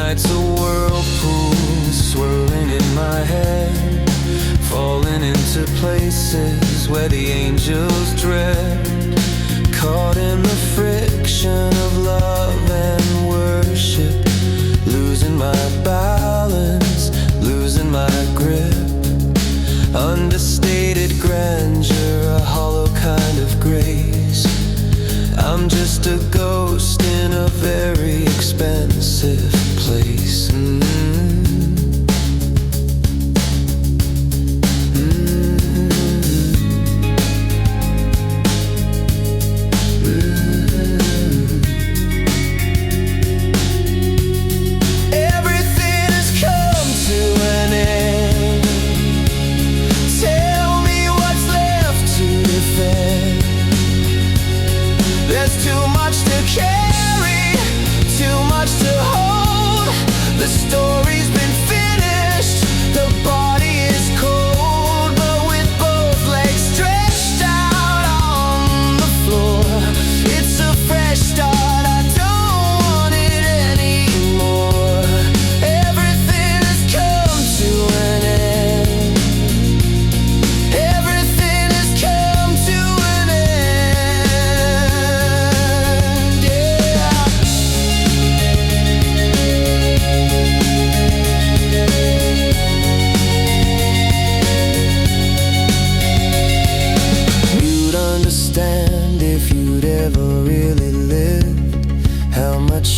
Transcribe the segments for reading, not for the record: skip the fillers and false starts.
night's a whirlpool swirling in my head, falling into places where the angels dread. Caught in the friction of love and worship, losing my balance, losing my grip. Understated grandeur, a hollow kind of grace. I'm just a ghost in a very expensive place.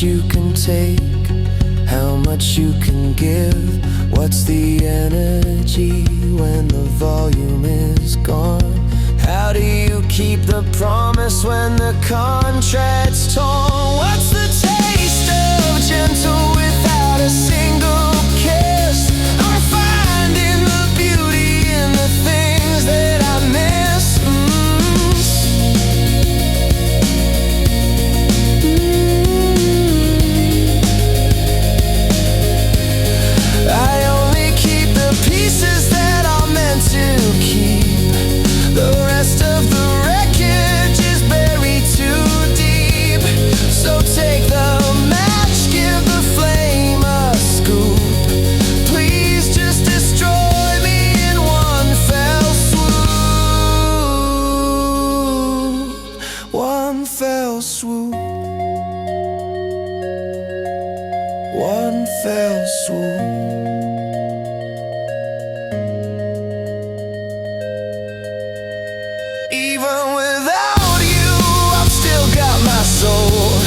You can take, how much you can give. What's the energy when the volume is gone? How do you keep the promise when the contract's torn? What's the taste of gentle without a single kiss? I'm finding the beauty in the things that I miss. I only keep the pieces that are meant to keep. The rest of the wreckage is buried too deep. So take the match, give the flame a scoop. Please just destroy me in one fell swoop. One fell swoop. One fell swoop. Even without you, I've still got my soul.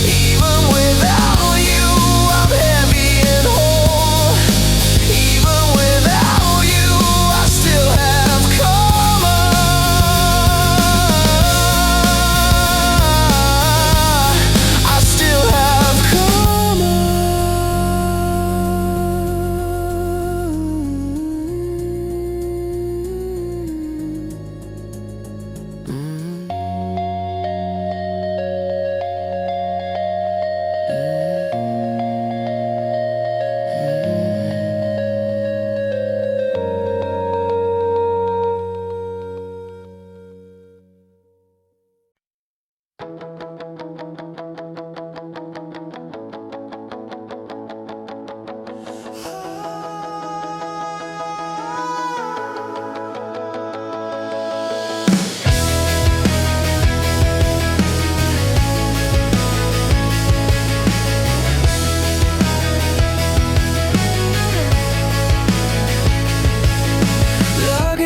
Even without you, I'm heavy and whole. Even without you, I still have karma. I still have karma.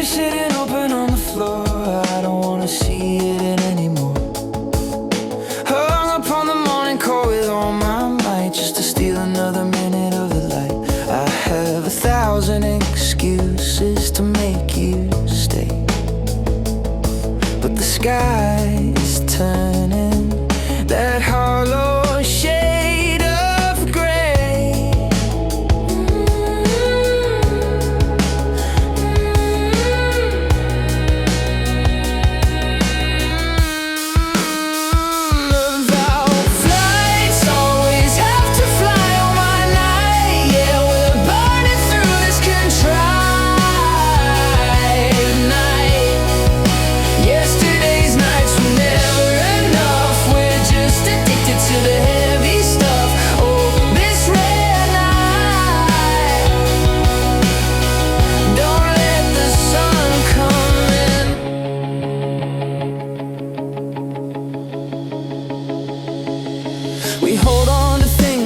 Sitting open on the floor, I don't wanna see it in anymore. Hung up on the morning call with all my might, just to steal another minute of the light. I have 1,000 excuses to make you stay, but the sky is turning that hollow shade of gray. Yesterday's nights were never enough.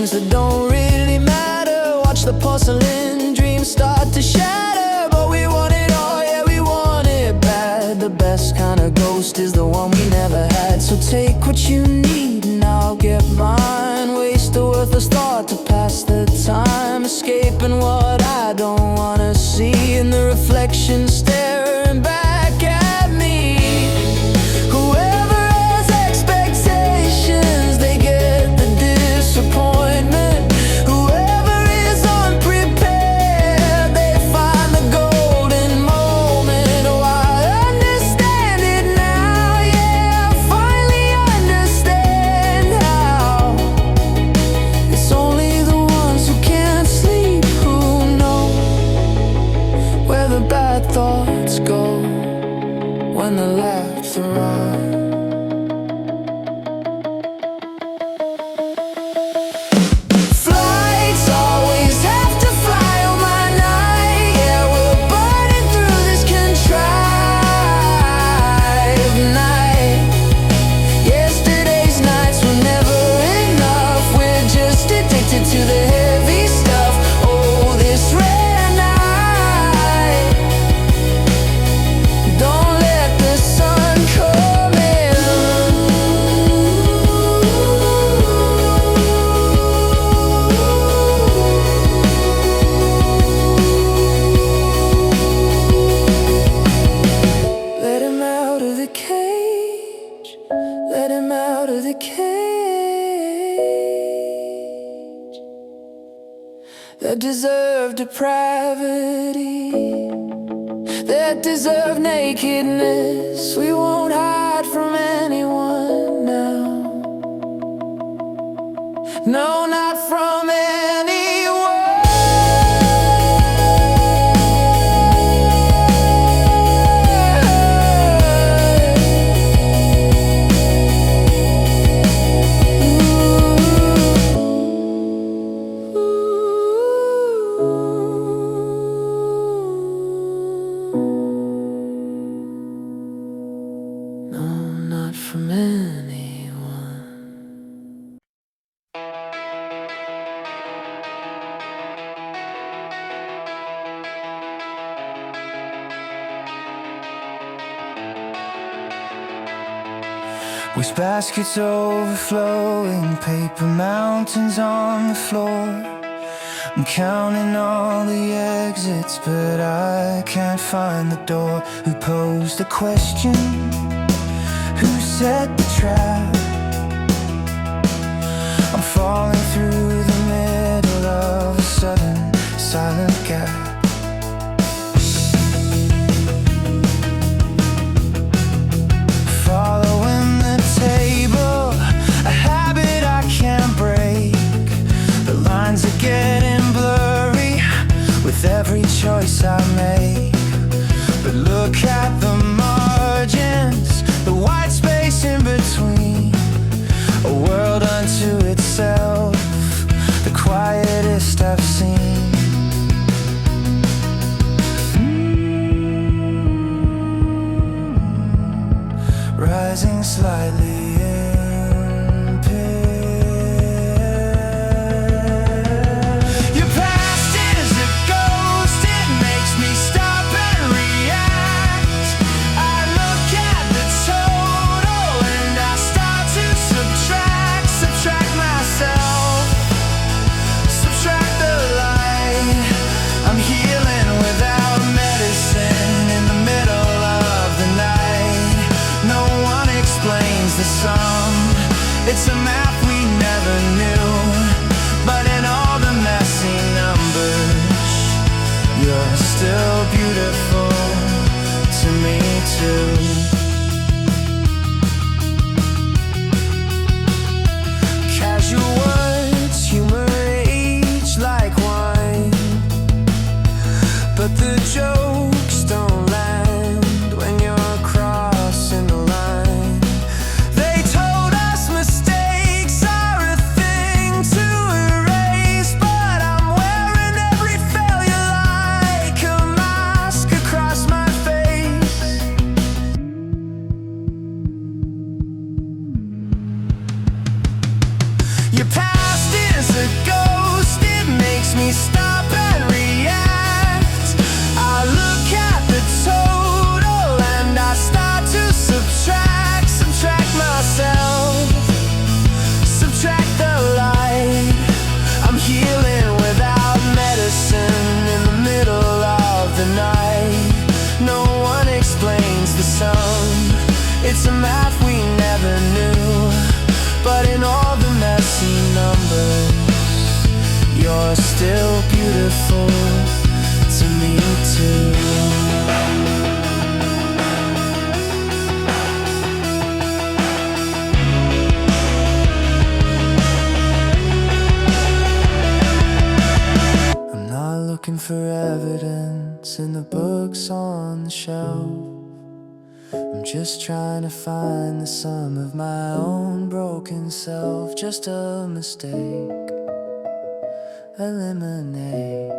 things that don't really matter. Watch the porcelain dreams start to shatter. But we want it all, yeah, we want it bad. The best kind of ghost is the one we never had. So take what you need and I'll get mine. Waste a worthless thought to pass the time, escaping what I don't wanna see, and the reflection staring back at me. Whoever has expectations, they get the disappointment. Whoever is unprepared, they find the golden moment. Oh, I understand it now, yeah, I finally understand how. It's only the ones who can't sleep who know where the bad thoughts go when the laughter arrives. Flights always have to fly on my night. Yeah, we're burning through this contrived night. Yesterday's nights were never enough. We're just addicted to the heavy stuff. Oh, this red night. Don't let the sun come in. Let him out of the cage. Let him out of the cage. That deserve depravity, that deserve nakedness. We won't hide from anyone now. No, not from anyone. No, not from anyone. Wastebaskets overflowing, paper mountains on the floor. I'm counting all the exits, but I can't find the door. Who posed the question? Who set the trap? I'm falling through the middle of a sudden silent gap. Following the table, a habit I can't break. The lines are getting blurry with every choice I make. But look at the margins, the white space in between. A world unto itself, the quietest I've seen. Rising slightly in pitch. Your past is a ghost, it makes me stop and react. I look at the total and I start to subtract myself, subtract the light. I'm healing without medicine in the middle of the night. No one explains the sum, it's a math we never knew. But in all the messy numbers, you're still beautiful to me too. Casual words, humor age like wine, but the jokes don't land when you're crossing the line. They told us mistakes are a thing to erase, but I'm wearing every failure like a mask across my face. Your past is a makes me stop and react. I look at the total and I start to subtract myself, subtract the light. I'm healing without medicine in the middle of the night. No one explains the sum, it's a math we never knew. But in all the messy numbers, you're still beautiful to me too. I'm not looking for evidence in the books on the shelf. I'm just trying to find the sum of my own broken self. Just a mistake, eliminate.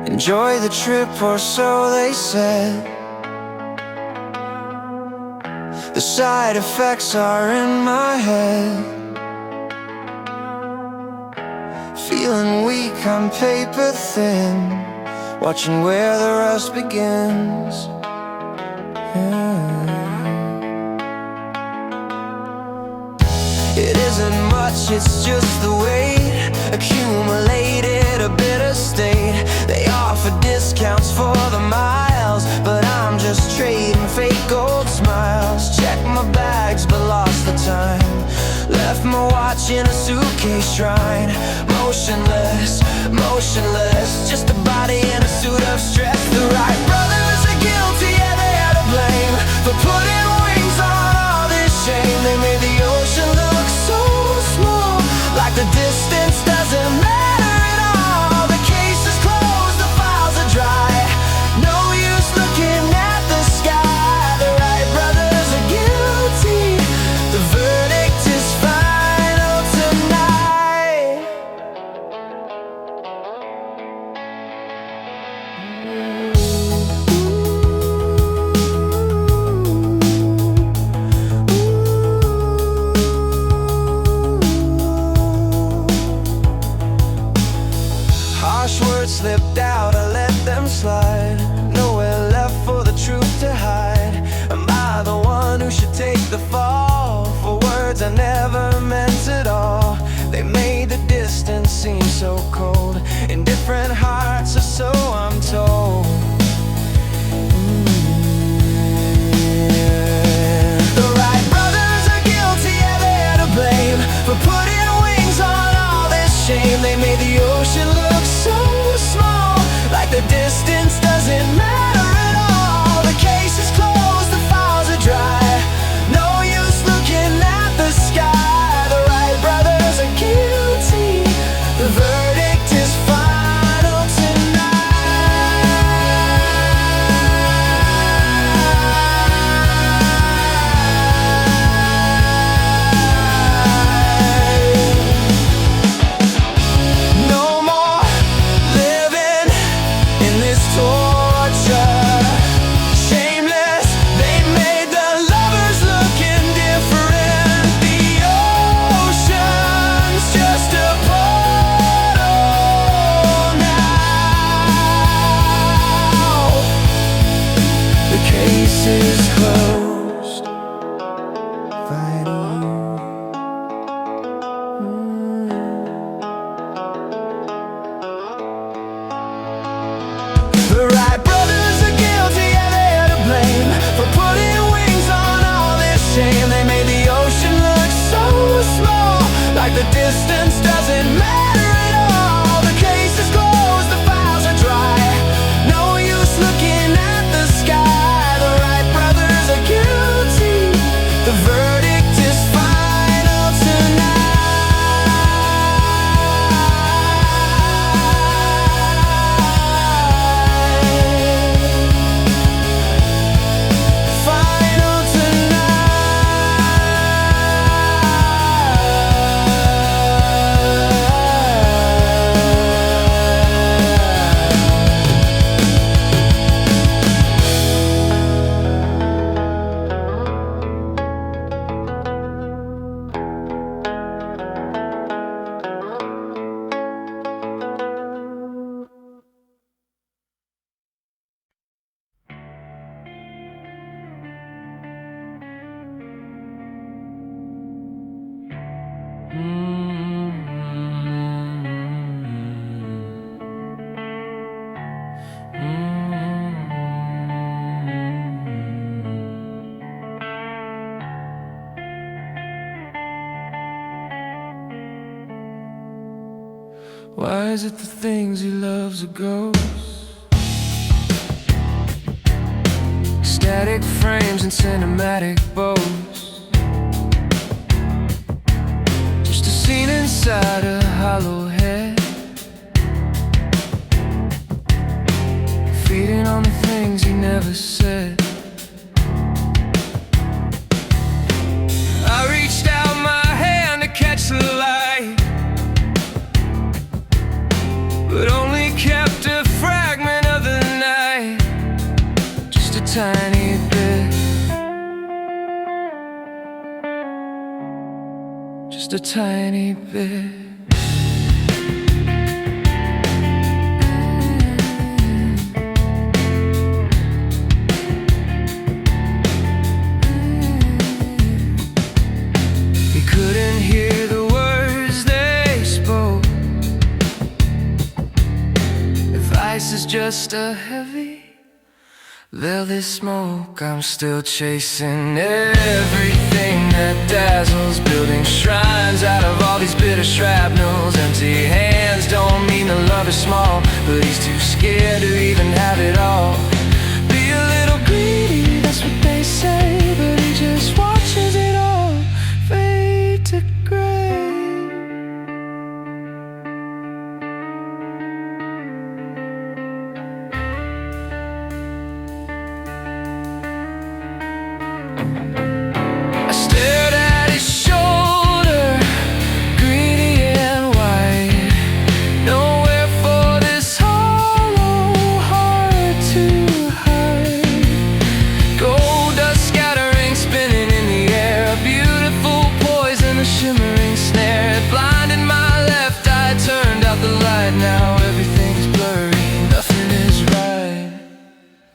Enjoy the trip, or so they said. The side effects are in my head. Feeling weak, I'm paper thin, watching where the rust begins. It isn't much, it's just the weight accumulated, a bitter state. They offer discounts for the miles, but I'm just trading fake gold smiles. Check my bags but lost the time, left my watch in a suitcase shrine. Motionless, motionless, just a body in a suit of stress. The Wright brothers are guilty, yeah, they are to blame for putting wings on all this shame. They made the ocean look so small, like the distance doesn't matter at all. The case is closed, the files are dry, no use looking at the sky. The Wright brothers are guilty, the verdict is final tonight. Harsh words slipped out, I let them slide. Nowhere left for the truth to hide. Am I the one who should take the fall for words I never meant at all? They made the distance seem so cold, in different hearts, or so I'm told. The Wright brothers are guilty, yeah, they're to blame for putting wings on all this shame. They made the ocean look so small, like the distance doesn't matter at all. The case is closed, the files are dry, no use looking at the sky. The Wright brothers are guilty, the verdict is final tonight. No more living in this torture. Shameless, they made the lovers look indifferent. The ocean's just a portal now. The case is closed. Final. The Wright brothers are guilty, yeah, they're to blame for putting wings on all this shame. They made the ocean look so small, like the distance doesn't matter at all. The case is closed, the files are dry, no use looking at the sky. The Wright brothers are guilty, eyes at the things he loves are ghosts. Static frames and cinematic bows, just a scene inside a hollow head, feeding on the things he never said. I reached out my hand to catch the light, but only kept a fragment of the night, just a tiny bit, just a tiny bit. He couldn't hear the words they spoke. If ice is just a heavy velvet smoke, I'm still chasing everything that dazzles, building shrines out of all these bitter shrapnels. Empty hands don't mean the love is small, but he's too scared to even have it all. Be a little greedy, that's what they say, but he just watches it all fade to gray. I stared at his shoulder, greedy and white, nowhere for this hollow heart to hide. Gold dust scattering, spinning in the air, a beautiful poison, a shimmering snare. It blinded my left eye, turned out the light. Now everything's blurry, nothing is right.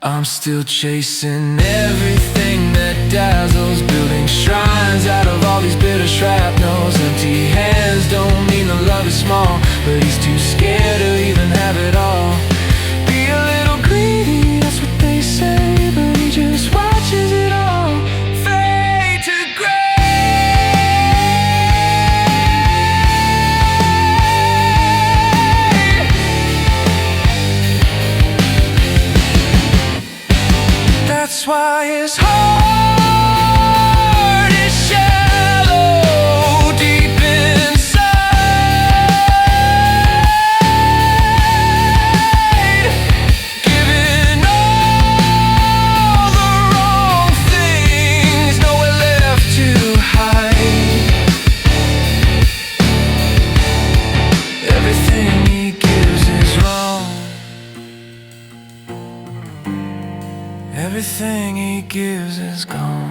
I'm still chasing everything that dazzles, building shrines out of all these bitter shrapnels. Empty hands don't mean the love is small, but he's too scared to even have it all. Be a little greedy, that's what they say, but he just watches it all fade to gray. That's why his heart is shallow, deep inside, giving all the wrong things, nowhere left to hide. Everything he gives is wrong. Everything he gives is gone.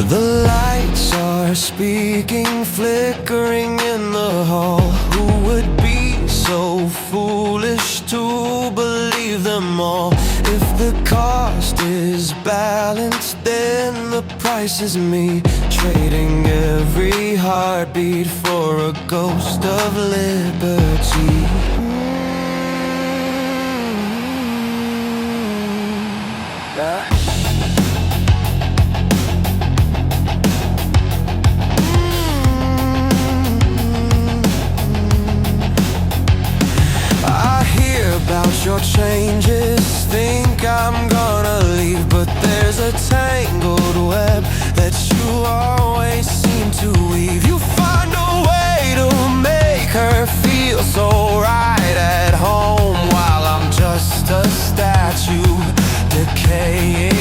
The lights are speaking, flickering in the hall. Who would be so foolish to believe them all? If the cost is balanced, then the price is me, trading every heartbeat for a ghost of liberty. About your changes, think I'm gonna leave, but there's a tangled web that you always seem to weave. You find a way to make her feel so right at home, while I'm just a statue decaying.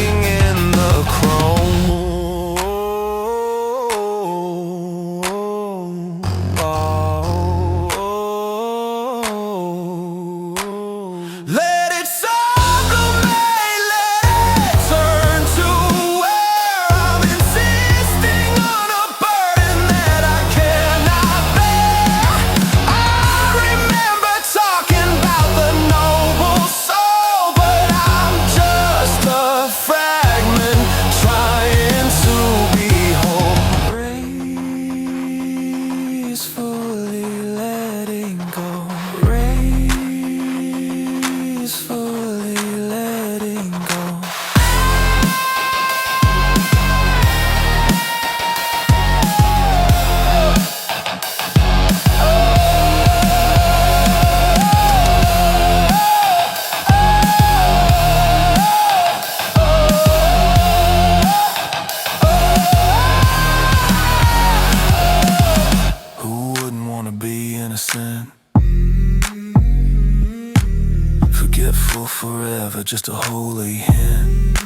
never just a holy hint.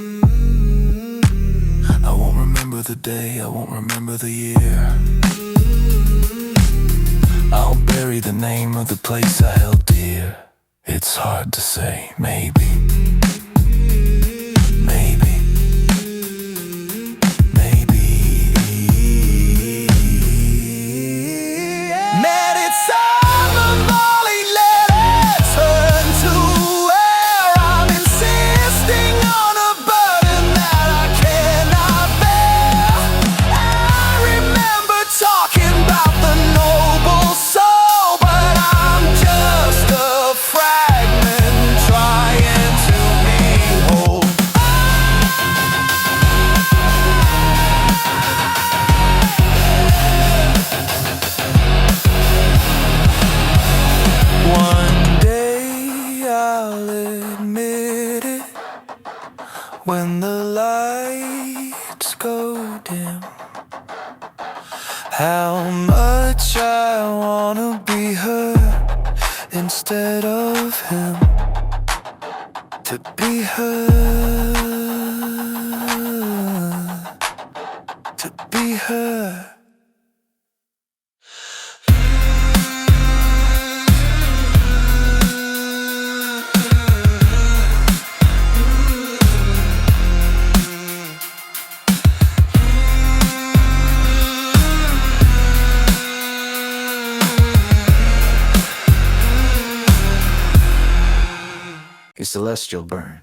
I won't remember the day, I won't remember the year. I'll bury the name of the place I held dear. It's hard to say, maybe. When the lights go dim, how much I wanna be her instead of him. To be her, to be her. Your celestial burn.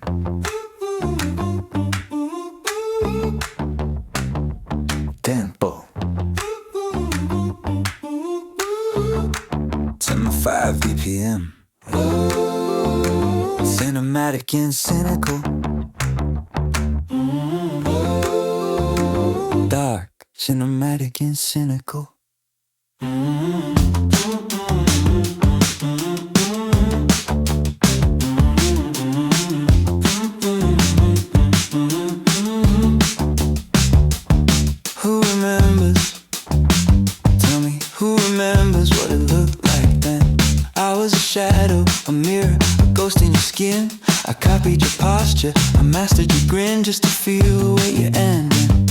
Tempo. 10-5 BPM. Cinematic and cynical. Dark, cinematic and cynical. A mirror, a ghost in your skin. I copied your posture, I mastered your grin, just to feel where you're ending,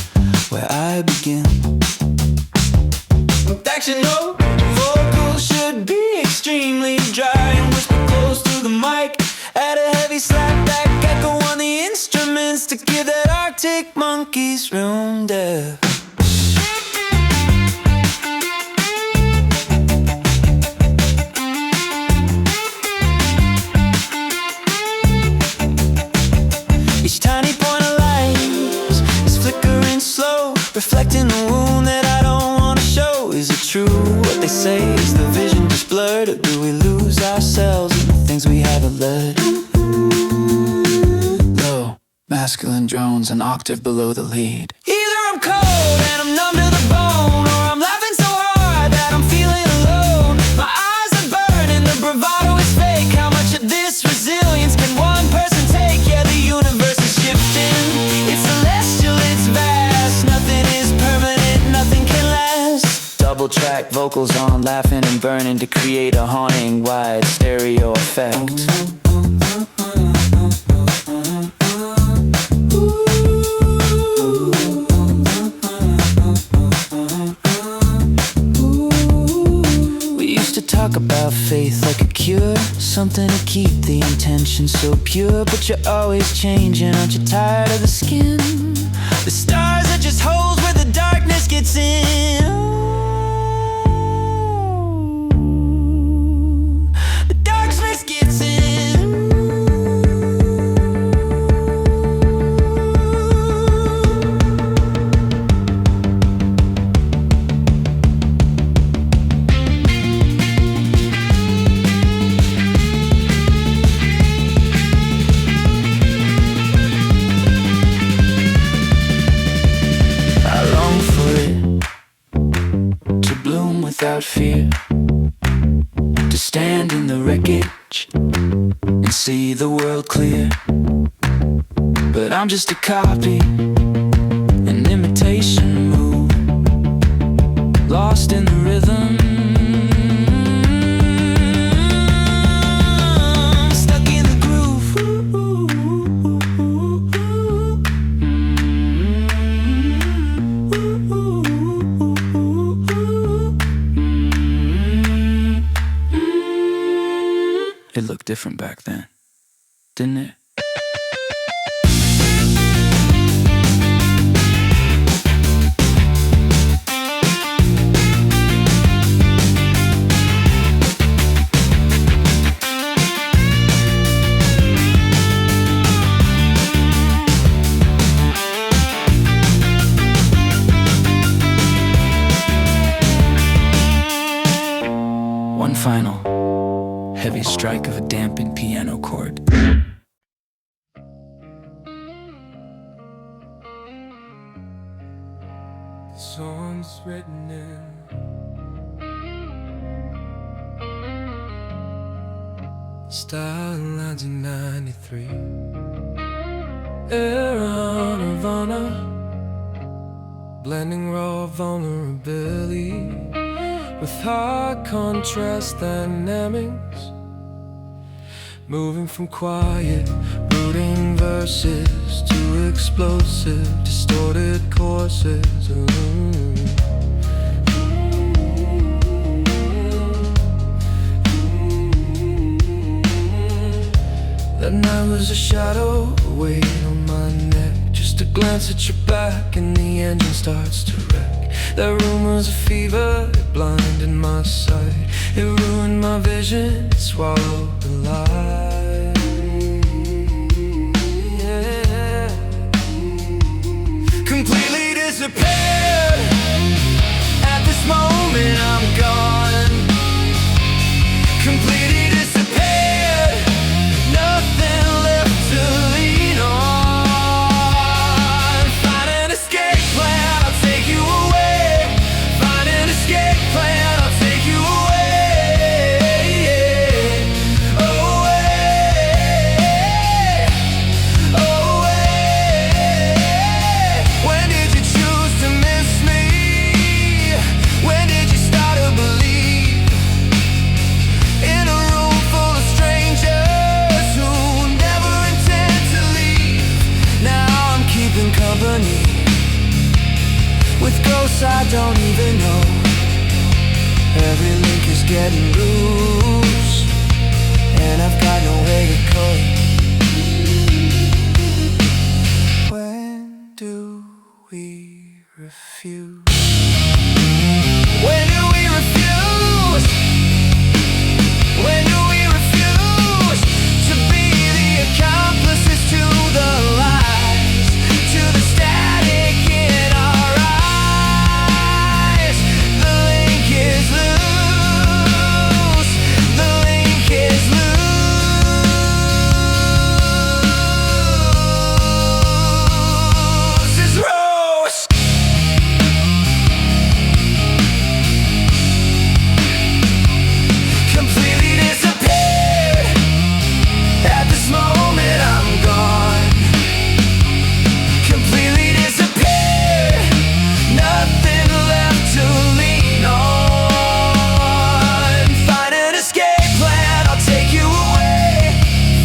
where I begin. Action, no, vocals should be extremely dry and whisper close to the mic. Add a heavy slapback echo on the instruments to give that Arctic Monkeys room depth. Each tiny point of light is flickering slow, reflecting the wound that I don't want to show. Is it true what they say? Is the vision just blurred, or do we lose ourselves in the things we haven't learned? Low, masculine drones an octave below the lead. Either I'm cold and I'm numb to the bone, or I'm laughing so hard that I'm feeling alone. My eyes are burning, the bravado is fake. How much of this resilience can one person take? Yeah, the universe is shifting. It's celestial, it's vast. Nothing is permanent, nothing can last. Double track vocals on, laughing and burning to create a haunting wide stereo effect. Talk about faith like a cure, something to keep the intention so pure. But you're always changing, aren't you tired of the skin? The stars are just holes where the darkness gets in. The darkness gets in. Without fear, to stand in the wreckage and see the world clear. But I'm just a copy, an imitation move, lost in the rhythm, stuck in the groove. looked different back then, didn't it? One final heavy strike of a dampened piano chord. The song's written in style lines in 93. Era Nirvana, blending raw vulnerability with hard contrast dynamics, moving from quiet, brooding verses to explosive, distorted courses. That night was a shadow, a weight on my neck. Just a glance at your back and the engine starts to wreck. That room was a fever, it blinded my sight. It ruined my vision, it swallowed the light. Yeah. Completely disappeared. At this moment I'm gone. Completely disappeared. Nothing left to lean on. Find an escape plan, I'll take you away. Find an escape plan, I'll take you away. Away, away. When did you choose to miss me? When did you start to believe? In a room full of strangers who never intend to leave. Now I'm keeping company with ghosts I don't even know. Every link is getting loose, and I've got nowhere to go. When do we refuse? When do we refuse? When do we refuse to be the accomplices to the lies, to the static in our eyes? The link is loose. The link is loose. It's rose. Completely disappeared. At this moment I'm gone. Completely disappeared. Nothing left to lean on. Find an escape plan, I'll take you away.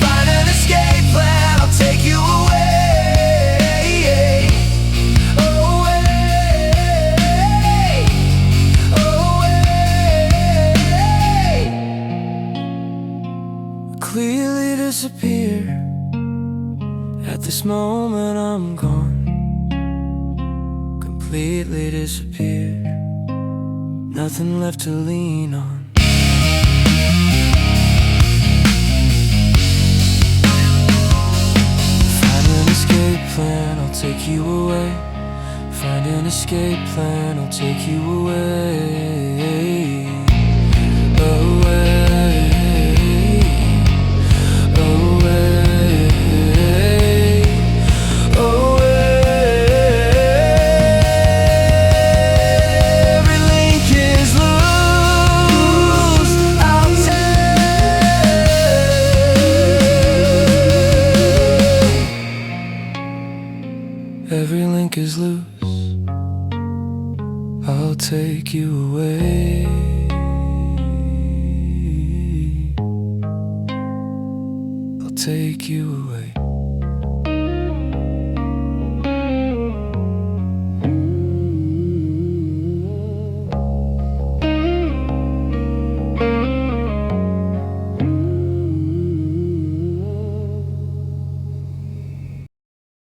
Find an escape plan, I'll take you away. Away, away. Clearly disappear. At this moment I'm gone. Completely disappear. Nothing left to lean on. Find an escape plan, I'll take you away. Find an escape plan, I'll take you away. Away, away, away. Every link is loose. I'll take. Every link is loose. I'll take you away. I'll take you away.